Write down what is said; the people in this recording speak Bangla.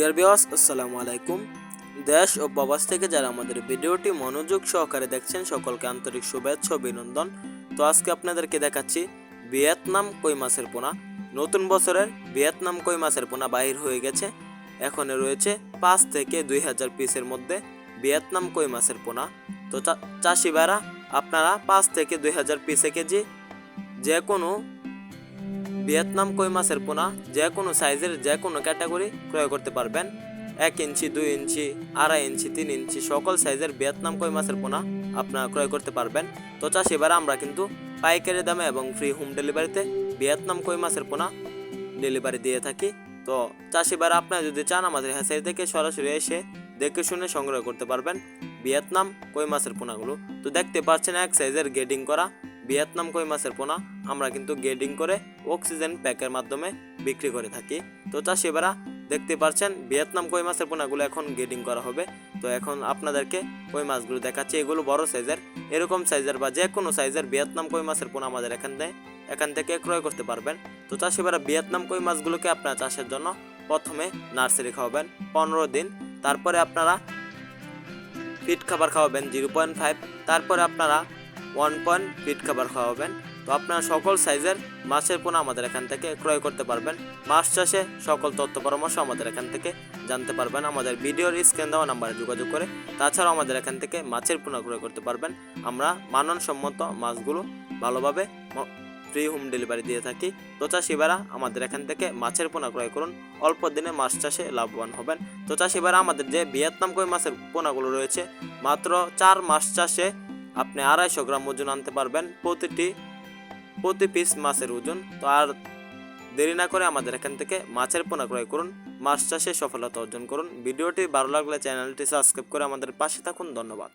ডিয়ার ভিউয়ার্স, আসসালামু আলাইকুম। দেশ ও প্রবাস থেকে যারা আমাদের ভিডিওটি মনোযোগ সহকারে দেখছেন সকলকে আন্তরিক শুভেচ্ছা ও অভিনন্দন। তো আজকে আপনাদেরকে দেখাচ্ছি ভিয়েতনাম কই মাছের পোনা। নতুন বছরের ভিয়েতনাম কই মাছের পোনা বাহির হয়ে গেছে। এখন রয়েছে 5 থেকে 2000 পিসের মধ্যে ভিয়েতনাম কই মাছের পোনা। তো চাষি ভাইরা আপনারা 5 থেকে 2000 পিসে কেজি যে কোনো ভিয়েতনাম কই মাছের পোনা যে কোনো সাইজের যে কোনো ক্যাটাগরি ক্রয় করতে পারবেন। 1 ইঞ্চি, 2 ইঞ্চি, 2.5 ইঞ্চি, 3 ইঞ্চি সকল সাইজের ভিয়েতনাম কই মাছের পোনা আপনারা ক্রয় করতে পারবেন। তো চাষি এবার আমরা কিন্তু পাইকারি দামে এবং ফ্রি হোম ডেলিভারিতে ভিয়েতনাম কই মাছের পোনা ডেলিভারি দিয়ে থাকি। তো চাষি এবার আপনারা যদি চান আমাদের হ্যাচারি থেকে সরাসরি এসে দেখে শুনে সংগ্রহ করতে পারবেন ভিয়েতনাম কই মাছের পোনাগুলো। তো দেখতে পাচ্ছেন এক সাইজের গেডিং করা ভিয়েতনাম কই মাছের পোনা আমরা কিন্তু গেডিং করে অক্সিজেন প্যাকের মাধ্যমে বিক্রি করে থাকি। তো চাষিরা দেখতে পাচ্ছেন ভিয়েতনাম কই মাছের পোনাগুলো এখন গেডিং করা হবে। তো এখন আপনাদেরকে কই মাছগুলো দেখাচ্ছি। এগুলো বড় সাইজের, এরকম সাইজের বা যে কোনো সাইজের ভিয়েতনাম কই মাছের পোনা আমাদের এখান থেকে ক্রয় করতে পারবেন। তো চাষিরা ভিয়েতনাম কই মাছগুলোকে আপনার চাষের জন্য প্রথমে নার্সারি খাওয়াবেন 15 দিন, তারপরে আপনারা ফিড খাবার খাওয়াবেন 0.5, তারপরে আপনারা 1 ফিড খাবার খাওয়াবেন। তো আপনারা সকল সাইজের মাছের পোনা আমাদের এখান থেকে ক্রয় করতে পারবেন। মাছ চাষে সকল তথ্য পরামর্শ আমাদের এখান থেকে জানতে পারবেন আমাদের ভিডিওর স্ক্রিন দেওয়া নাম্বারে যোগাযোগ করে। তাছাড়াও আমাদের এখান থেকে মাছের পোনা ক্রয় করতে পারবেন। আমরা মানসম্মত মাছগুলো ভালোভাবে ফ্রি হোম ডেলিভারি দিয়ে থাকি। তো চাষিবারা আমাদের এখান থেকে মাছের পোনা ক্রয় করুন, অল্প দিনে মাছ চাষে লাভবান হবেন। তো চাষিবারা আমাদের যে ভিয়েতনাম কই মাছের পোনাগুলো রয়েছে মাত্র 4 মাস চাষে আপনি 250 গ্রাম ওজন আনতে পারবেন প্রতি পিস মাছের ওজন। তো আর দেরি না করে আমাদের এখান থেকে মাছের পোনা ক্রয় করুন, মাছ চাষে সফলতা অর্জন করুন। ভিডিওটি ভালো লাগলে চ্যানেলটি সাবস্ক্রাইব করে আমাদের পাশে থাকুন। ধন্যবাদ।